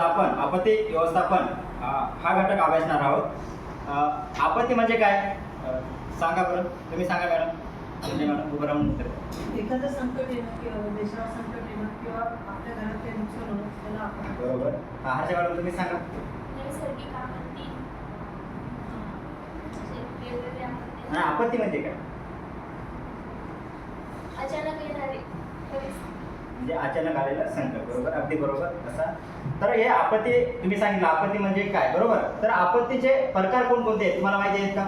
आपण आपत्ती व्यवस्थापन हा घटक अभ्यासणार आहोत. आपत्ती म्हणजे काय सांगा बरं, तुम्ही सांगा मॅडम. म्हणजे मॅडम उभं राहून उत्तर द्या. एखादं संकट येणं किंवा देशावर संकट येणं किंवा आपल्या घरात काही नुकसान होणं त्याला आपण बरोबर. हर्षा मॅडम तुम्ही सांगा. नैसर्गिक आपत्ती, वेगवेगळ्या आपत्ती, आपत्ती म्हणजे काय? अचानक येणारी परिस्थिती, म्हणजे अचानक आलेलं संकट. बरोबर, अगदी बरोबर. कसा तर हे आपत्ती तुम्ही सांगितलं. आपत्ती म्हणजे काय? बरोबर. तर आपत्तीचे प्रकार कोणकोणते आहेत तुम्हाला माहिती आहेत का?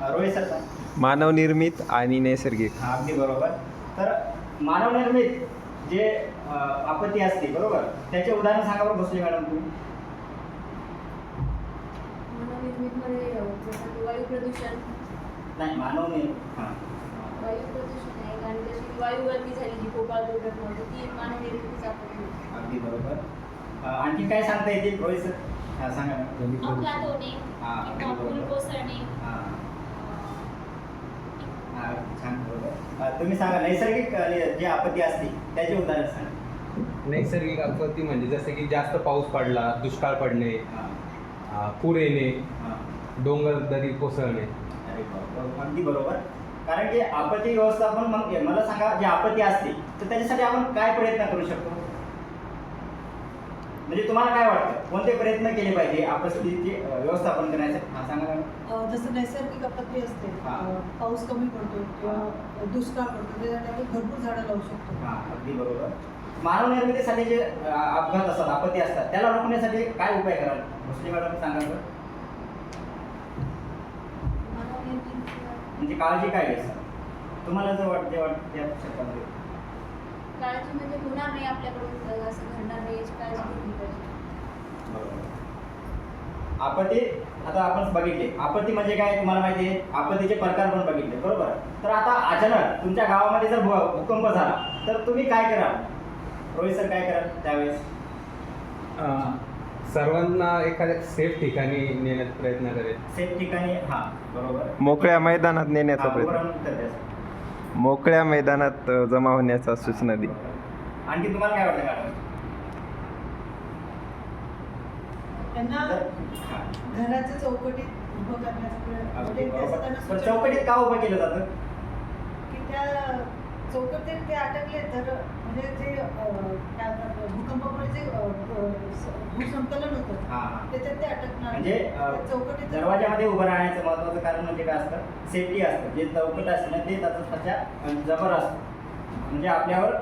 रोहित सर. मानवनिर्मित आणि नैसर्गिक. हा, अगदी बरोबर. तर मानवनिर्मित जे आपत्ती असते, बरोबर, त्याचे उदाहरण सांगा बरं भोसले मॅडम तुम्ही. मानवनिर्मितमध्ये जसं की वायू प्रदूषण, नाही, मानवनिर्मित. हां, वायू प्रदूषण आहे आणि जशी की वायूवरती झाली जी भोपाळ दुर्घटना होती ती एक मानवनिर्मितीच आपत्ती होती. अगदी बरोबर. आणखी काय सांगता येतील रोहित सर? हां, सांगा मॅडम. अपघात होणे हां, किंवा अगदी पूल बरोबर. कोसळणे. हां, हां, छान, बरोबर. तुम्ही सांगा नैसर्गिक जी आपत्ती असते त्याचे उदाहरण सांगा. नैसर्गिक आपत्ती म्हणजे जसे की जास्त पाऊस पडला, दुष्काळ पडणे, हां, पूर येणे, हां. डोंगर दरी कोसळणे. अरे बाबा, अगदी बरोबर. कारण की आपत्ती व्यवस्थापन, मग मला सांगा, जी आपत्ती असते तर त्याच्यासाठी आपण काय प्रयत्न करू शकतो? म्हणजे तुम्हाला काय वाटतं कोणते प्रयत्न केले पाहिजे आपत्तीचे व्यवस्थापन करण्यासाठी? हां, सांगा मॅडम. जसं नैसर्गिक आपत्ती असते, हां. पाऊस कमी पडतो किंवा दुष्काळ पडतो त्याच्यासाठी आपण भरपूर झाडं लावू शकतो. हां, अगदी बरोबर. मानवनिर्मितीसाठी जे अपघात असतात, आपत्ती असतात, त्याला रोखण्यासाठी काय उपाय कराल भोसले मॅडम सांगा बरं. मानवनिर्मित म्हणजे काळजी काय घ्यायचं तुम्हाला जर वाटते त्या शब्दामध्ये? काळजी म्हणजे होणार नाही आपल्याकडून, असं घडणार नाही याची काळजी घेतली पाहिजे. बरोबर. आपत्ती आता आपण बघितले. आपत्ती म्हणजे काय तुम्हाला माहिती आहे. आपत्तीचे प्रकार पण बघितले, बरोबर. तर आता अचानक तुमच्या गावामध्ये जर भूकंप झाला तर तुम्ही काय कराल? रोहित सर काय कराल त्यावेळेस? सर्वांना एखाद्या सेफ ठिकाणी नेण्याचा प्रयत्न करेल. सेफ ठिकाणी. हां, बरोबर. मोकळ्या मैदानात नेण्याचा हां, उभं प्रयत्न. राहून उत्तर द्या. मोकळ्या मैदानात जमा होण्याचा सूचना दी. आणखी तुम्हाला काय वाटतं मॅडम? त्यांना हां, घराच्या चौकटीत उभं करण्याचा प्रयत्न अगदी म्हणजे त्याचं बरोबर. त्यांना पण सूचना चौकटीत का उभं केलं जातं? की त्या चौकटीत ते अटकले तर म्हणजे जे काय म्हणतात भूकंपामुळे जे भूसंकलन होतं हां, हां. त्याच्यात ते अटकणार म्हणजे त्या चौकटीत दरवाजामध्ये उभं राहण्याचं महत्त्वाचं कारण म्हणजे काय असतं? सेफ्टी असतं. जे चौकट असतं ना ते त्याच्या जबर असतं. म्हणजे आपल्यावर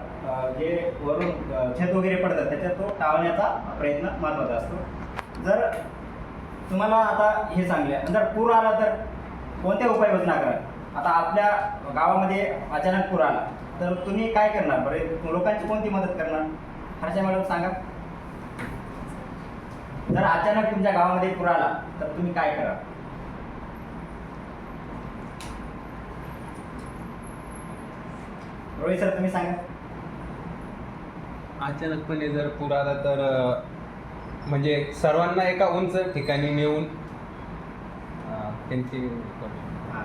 जे वरून छत वगैरे पडतात त्याच्यात तो टाळण्याचा प्रयत्न महत्त्वाचा असतो. जर तुम्हाला आता हे सांगले जर पूर आला तर कोणत्या उपाययोजना कराल? आता आपल्या गावामध्ये अचानक पूर आला तर तुम्ही काय करणार बरं? लोकांची कोणती मदत करणार? हर्षा मॅडम सांगा. जर अचानक तुमच्या गावामध्ये पूर आला तर तुम्ही काय कराल? रोहित सर तुम्ही सांगा. अचानकपणे जर पूर आला तर म्हणजे सर्वांना एका उंच ठिकाणी नेऊन त्यांची. हां.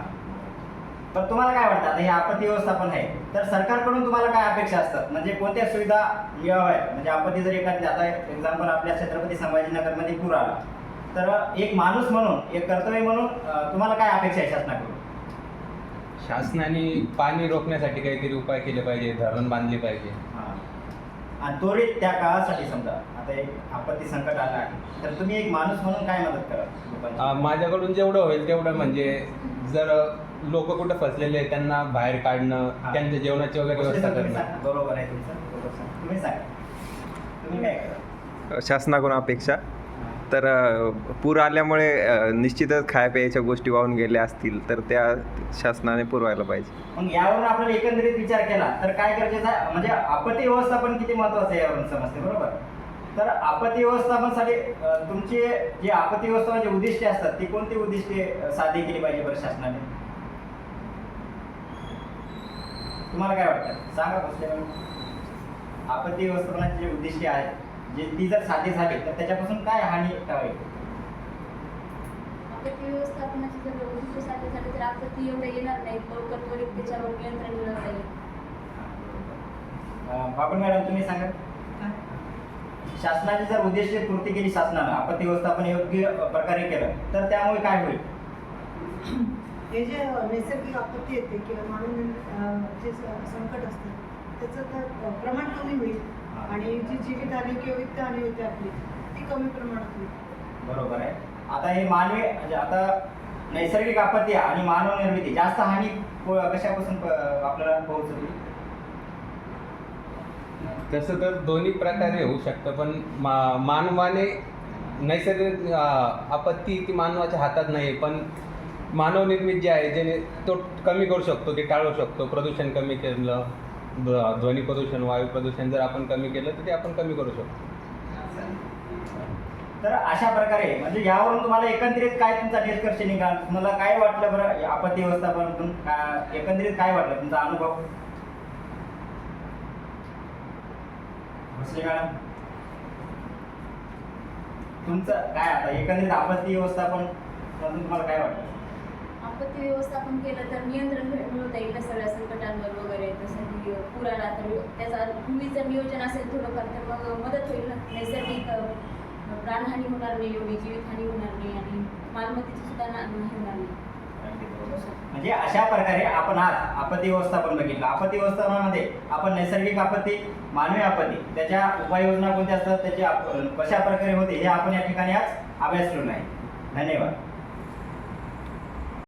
पण तुम्हाला काय वाटतं आता हे आपत्ती व्यवस्थापन आहे तर सरकारकडून तुम्हाला काय अपेक्षा असतात? म्हणजे कोणत्या सुविधा मिळाव्या? म्हणजे आपत्ती जर एखादी आता एक्झाम्पल आपल्या छत्रपती संभाजीनगरमध्ये पूर आला तर एक माणूस म्हणून, एक कर्तव्य म्हणून तुम्हाला काय अपेक्षा आहे शासनाकडून? शासनाने पाणी रोखण्यासाठी काहीतरी उपाय केले पाहिजे, धरण बांधले पाहिजे. हां. आणि त्वरित त्या काळासाठी समजा आता एक आपत्ती संकट आलं आहे तर तुम्ही एक माणूस म्हणून काय मदत कराल लोकांची? माझ्याकडून जेवढं होईल तेवढं म्हणजे जर लोक कुठं फसलेले आहेत त्यांना बाहेर काढणं, हां. त्यांच्या जेवणाची वगैरे व्यवस्था तुम्ही करणं. सांगा. बरोबर आहे तुमचं. बरोबर सांगा. तुम्ही सांगा. तुम्ही काय कराल? शासनाकडून अपेक्षा हां. तर पूर आल्यामुळे निश्चितच खाय प्यायच्या गोष्टी वाहून गेल्या असतील तर त्या शासनाने पुरवायला पाहिजे. मग यावरून आपल्याला एकंदरीत विचार केला तर काय गरजेचं आहे? म्हणजे आपत्ती व्यवस्थापन किती महत्त्वाचं आहे यावरून समजते, बरोबर. तर आपत्ती व्यवस्थापनासाठी तुमची जी आपत्ती व्यवस्थापनाची उद्दिष्टे असतात ती कोणती उद्दिष्टे साध्य केली पाहिजे बरं शासनाने? तुम्हाला काय वाटतं सांगा भोसले मॅडम. आपत्ती व्यवस्थापनाची जी उद्दिष्टे आहेत जे ती जर साध्य झाली तर त्याच्यापासून काय हानी टाळेल? आपत्ती व्यवस्थापनाची जर उद्दिष्ट साध्य झाली तर आपत्ती एवढे येणार नाहीत, लवकर त्वरित त्याच्यावर नियंत्रण मिळवता येईल. बाबू मॅडम तुम्ही सांगा. शासनाची जर उद्देश पूर्ती केली शासनानं, आपत्ती व्यवस्थापन योग्य प्रकारे केलं तर त्यामुळे काय होईल? हे जे नैसर्गिक आपत्ती येते किंवा मानव जे संकट असतं त्याचं तर प्रमाण कमी होईल आणि जी जीवितहानी किंवा वित्तहानी होते आपली ती कमी प्रमाणात होईल. बरोबर आहे. आता हे मानवी म्हणजे आता नैसर्गिक आपत्ती आणि मानव निर्मिती जास्त हानी कशापासून आपल्याला पोहोचते? तसं तर दोन्ही प्रकारे होऊ शकतं, पण मानवाने नैसर्गिक आपत्ती ती मानवाच्या हातात नाही आहे, पण मानवनिर्मित जे आहे ज्याने तो कमी करू शकतो, ते टाळू शकतो. प्रदूषण कमी केलं, ध्वनी प्रदूषण, वायू प्रदूषण जर आपण कमी केलं तर ते आपण कमी करू शकतो. तर अशा प्रकारे म्हणजे यावरून तुम्हाला एकंदरीत काय तुमचा निष्कर्ष निघाला? तुम्हाला काय वाटलं बरं आपत्ती व्यवस्थापनातून? एकंदरीत काय वाटलं तुमचा अनुभव? भोसले मॅडम, तुमचं काय आता एकंदरीत आपत्ती व्यवस्थापन तुम्हाला काय वाटतं? आपत्ती व्यवस्थापन केलं तर नियंत्रण मिळवता येईल ना सगळ्या संकटांवर वगैरे. जसं की पूर आला तर त्याचा पूर्वीचं नियोजन असेल थोडंफार तर मग मदत होईल ना. नैसर्गिक प्राणहानी होणार नाही, एवढी जीवितहानी होणार नाही आणि मालमत्तेची सुद्धा नाही होणार नाही. म्हणजे अशा प्रकारे आपण आज आपत्ती व्यवस्थापन बघितलं. आपत्ती व्यवस्थापनामध्ये आपण नैसर्गिक आपत्ती, मानवी आपत्ती, त्याच्या उपाययोजना कोणत्या असतात, त्याचे कशा प्रकारे होते हे आपण या ठिकाणी आज अभ्यासलेलो आहे. धन्यवाद.